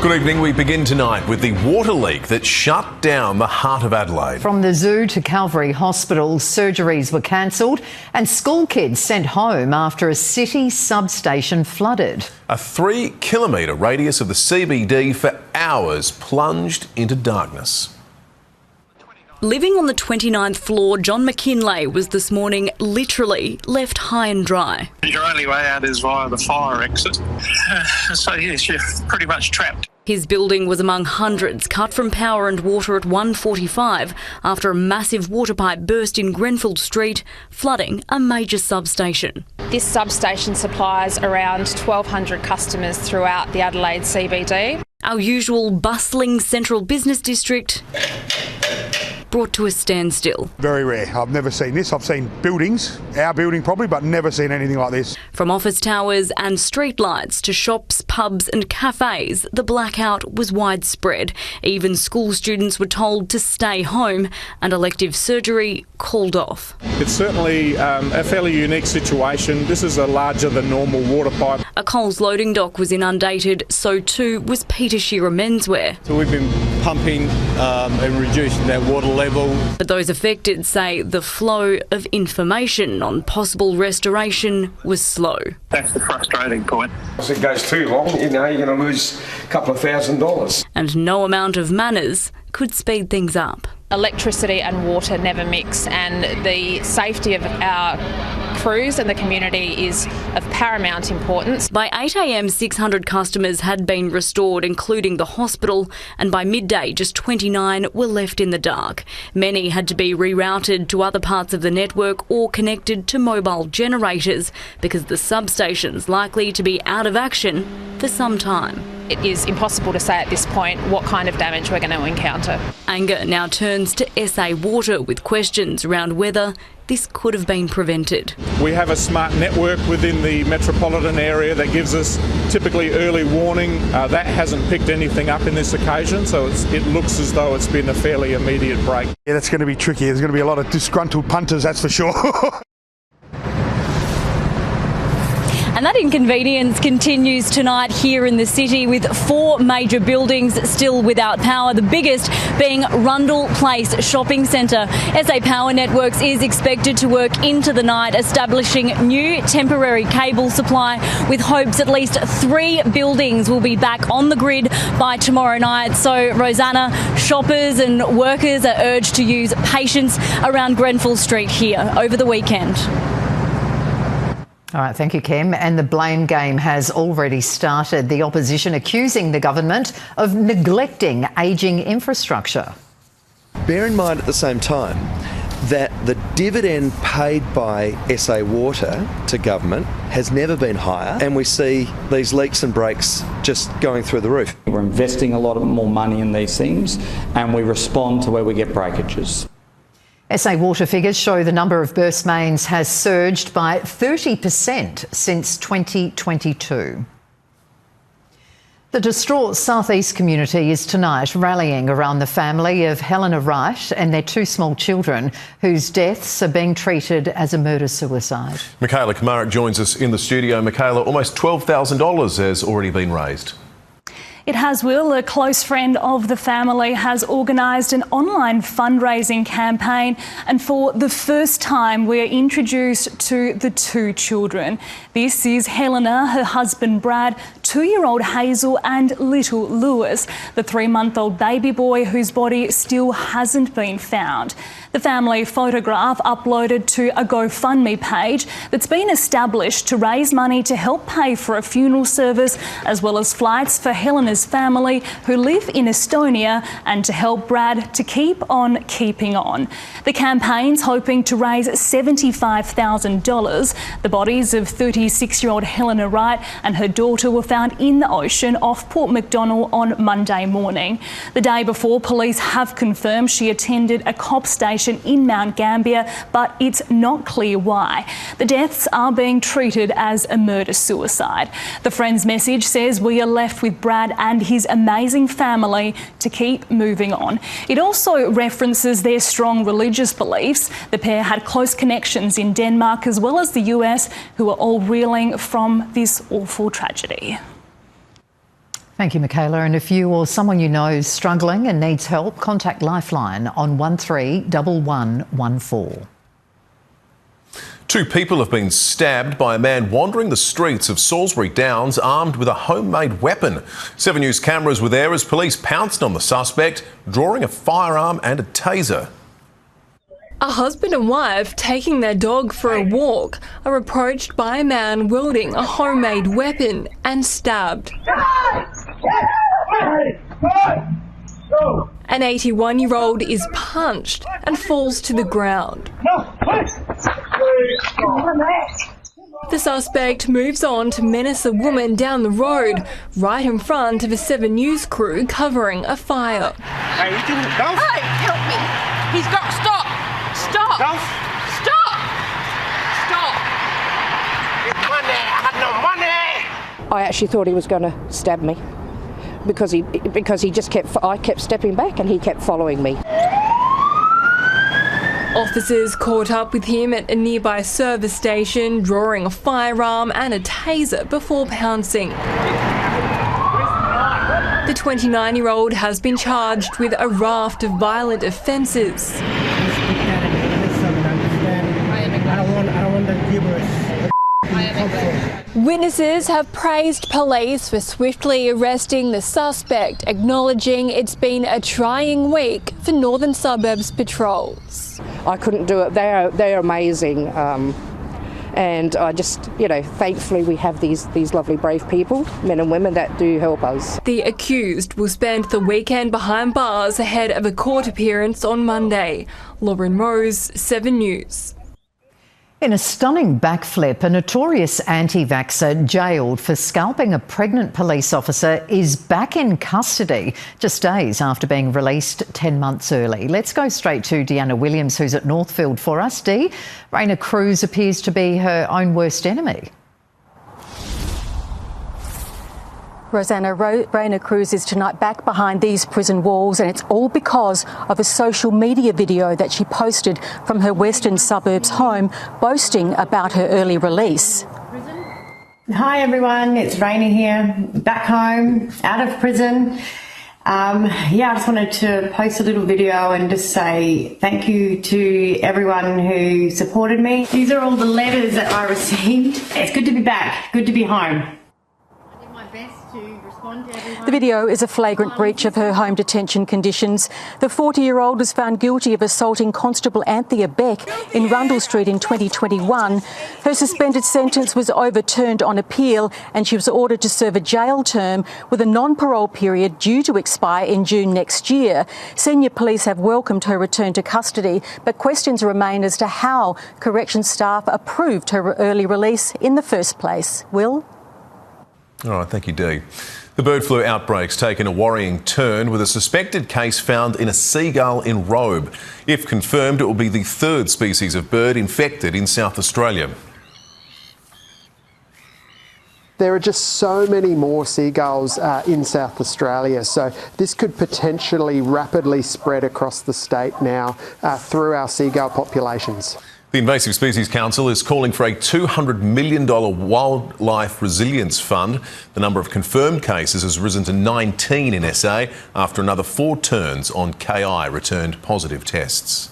Good evening. We begin tonight with the water leak that shut down the heart of Adelaide. From the zoo to Calvary Hospital, surgeries were cancelled and school kids sent home after a city substation flooded. A 3-kilometre radius of the CBD for hours plunged into darkness. Living on the 29th floor, John McKinlay was this morning literally left high and dry. Your only way out is via the fire exit. So yes, you're pretty much trapped. His building was among hundreds cut from power and water at 1:45 after a massive water pipe burst in Grenfell Street, flooding a major substation. This substation supplies around 1,200 customers throughout the Adelaide CBD. Our usual bustling central business district brought to a standstill. Very rare. I've never seen this. I've seen buildings, our building probably, but never seen anything like this. From office towers and streetlights to shops, pubs and cafes, the blackout was widespread. Even school students were told to stay home and elective surgery called off. It's certainly a fairly unique situation. This is a larger than normal water pipe. A Coles loading dock was inundated, so too was Peter Shearer Menswear. So we've been pumping and reducing that water level. But those affected say the flow of information on possible restoration was slow. That's the frustrating point. If it goes too long, you're going to lose a couple of $1,000. And no amount of manners could speed things up. Electricity and water never mix, and the safety of our crews and the community is of paramount importance. By 8 a.m, 600 customers had been restored, including the hospital, and by midday, just 29 were left in the dark. Many had to be rerouted to other parts of the network or connected to mobile generators because the substation's likely to be out of action for some time. It is impossible to say at this point what kind of damage we're going to encounter. Anger now turns to SA Water with questions around whether this could have been prevented. We have a smart network within the metropolitan area that gives us typically early warning. That hasn't picked anything up in this occasion, so it looks as though it's been a fairly immediate break. Yeah, that's going to be tricky. There's going to be a lot of disgruntled punters, that's for sure. And that inconvenience continues tonight here in the city with 4 major buildings still without power, the biggest being Rundle Place Shopping Centre. SA Power Networks is expected to work into the night, establishing new temporary cable supply with hopes at least 3 buildings will be back on the grid by tomorrow night. So, Rosanna, shoppers and workers are urged to use patience around Grenfell Street here over the weekend. All right, thank you, Kim. And the blame game has already started. The opposition accusing the government of neglecting ageing infrastructure. Bear in mind at the same time that the dividend paid by SA Water to government has never been higher, and we see these leaks and breaks just going through the roof. We're investing a lot more money in these things, and we respond to where we get breakages. SA Water figures show the number of burst mains has surged by 30% since 2022. The distraught South East community is tonight rallying around the family of Helena Wright and their 2 small children whose deaths are being treated as a murder-suicide. Michaela Kamarik joins us in the studio. Michaela, almost $12,000 has already been raised. It has, Will. A close friend of the family has organised an online fundraising campaign, and for the first time we're introduced to the 2 children. This is Helena, her husband Brad, 2-year-old Hazel and little Lewis, the 3-month-old baby boy whose body still hasn't been found. The family photograph uploaded to a GoFundMe page that's been established to raise money to help pay for a funeral service as well as flights for Helena's family who live in Estonia and to help Brad to keep on keeping on. The campaign's hoping to raise $75,000. The bodies of 36-year-old Helena Wright and her daughter were found in the ocean off Port MacDonnell on Monday morning. The day before, police have confirmed she attended a cop station in Mount Gambier, but it's not clear why. The deaths are being treated as a murder-suicide. The Friends message says we are left with Brad and his amazing family to keep moving on. It also references their strong religious beliefs. The pair had close connections in Denmark as well as the US, who are all reeling from this awful tragedy. Thank you, Michaela. And if you or someone you know is struggling and needs help, contact Lifeline on 131114. 2 people have been stabbed by a man wandering the streets of Salisbury Downs armed with a homemade weapon. 7 News cameras were there as police pounced on the suspect, drawing a firearm and a taser. A husband and wife taking their dog for a walk are approached by a man wielding a homemade weapon and stabbed. An 81-year-old is punched and falls to the ground. The suspect moves on to menace a woman down the road, right in front of a 7 News crew covering a fire. Hey, you didn't go. Hey, help me. He's got... Stop! Stop! Stop! Stop! Money! I had no money! I actually thought he was going to stab me because he just kept... I kept stepping back and he kept following me. Officers caught up with him at a nearby service station, drawing a firearm and a taser before pouncing. The 29-year-old has been charged with a raft of violent offences. Witnesses have praised police for swiftly arresting the suspect, acknowledging it's been a trying week for Northern Suburbs patrols. I couldn't do it. They're amazing. And I just, thankfully we have these lovely brave people, men and women, that do help us. The accused will spend the weekend behind bars ahead of a court appearance on Monday. Lauren Rose, 7 News. In a stunning backflip, a notorious anti-vaxxer jailed for scalping a pregnant police officer is back in custody just days after being released 10 months early. Let's go straight to Deanna Williams, who's at Northfield for us. Dee, Raina Cruz appears to be her own worst enemy. Rosanna, Raina Cruz is tonight back behind these prison walls, and it's all because of a social media video that she posted from her Western Suburbs home boasting about her early release. Hi everyone, it's Raina here, back home, out of prison. I just wanted to post a little video and just say thank you to everyone who supported me. These are all the letters that I received. It's good to be back, good to be home. The video is a flagrant breach of her home detention conditions. The 40-year-old was found guilty of assaulting Constable Anthea Beck in Rundle Street in 2021. Her suspended sentence was overturned on appeal and she was ordered to serve a jail term with a non-parole period due to expire in June next year. Senior police have welcomed her return to custody, but questions remain as to how corrections staff approved her early release in the first place. Will? All right, thank you, Dee. The bird flu outbreak's taken a worrying turn with a suspected case found in a seagull in Robe. If confirmed, it will be the 3rd species of bird infected in South Australia. There are just so many more seagulls in South Australia, so this could potentially rapidly spread across the state now through our seagull populations. The Invasive Species Council is calling for a $200 million wildlife resilience fund. The number of confirmed cases has risen to 19 in SA after another 4 turns on KI returned positive tests.